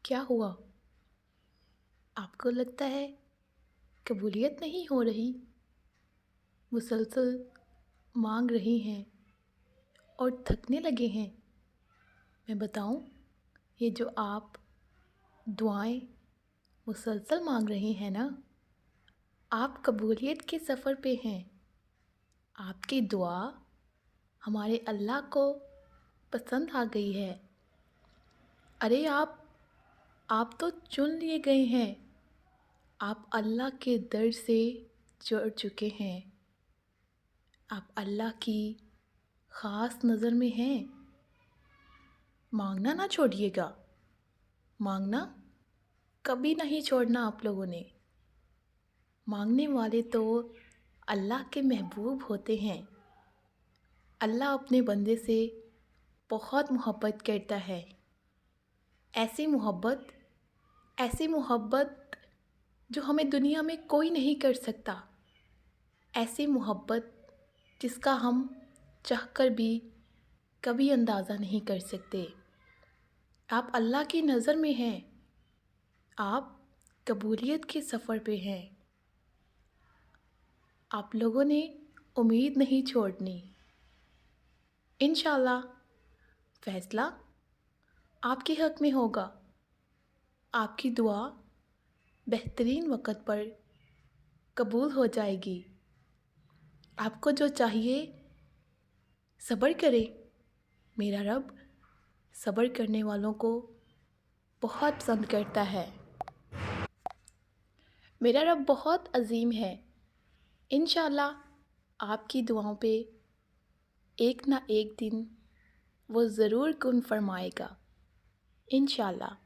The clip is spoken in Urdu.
کیا ہوا؟ آپ کو لگتا ہے قبولیت نہیں ہو رہی؟ مسلسل مانگ رہی ہیں اور تھکنے لگے ہیں؟ میں بتاؤں، یہ جو آپ دعائیں مسلسل مانگ رہی ہیں نا، آپ قبولیت کے سفر پہ ہیں۔ آپ کی دعا ہمارے اللہ کو پسند آ گئی ہے۔ ارے آپ تو چن لیے گئے ہیں۔ آپ اللہ کے در سے جڑ چکے ہیں۔ آپ اللہ کی خاص نظر میں ہیں۔ مانگنا نہ چھوڑیے گا۔ مانگنا کبھی نہیں چھوڑنا آپ لوگوں نے۔ مانگنے والے تو اللہ کے محبوب ہوتے ہیں۔ اللہ اپنے بندے سے بہت محبت کرتا ہے۔ ایسی محبت جو ہمیں دنیا میں کوئی نہیں کر سکتا۔ ایسی محبت جس کا ہم چاہ کر بھی کبھی اندازہ نہیں کر سکتے۔ آپ اللہ کی نظر میں ہیں۔ آپ قبولیت کے سفر پہ ہیں۔ آپ لوگوں نے امید نہیں چھوڑنی۔ انشاءاللہ فیصلہ آپ کے حق میں ہوگا۔ آپ کی دعا بہترین وقت پر قبول ہو جائے گی۔ آپ کو جو چاہیے صبر کرے۔ میرا رب صبر کرنے والوں کو بہت پسند کرتا ہے۔ میرا رب بہت عظیم ہے۔ انشاءاللہ آپ کی دعاؤں پہ ایک نہ ایک دن وہ ضرور کن فرمائے گا۔ انشاءاللہ۔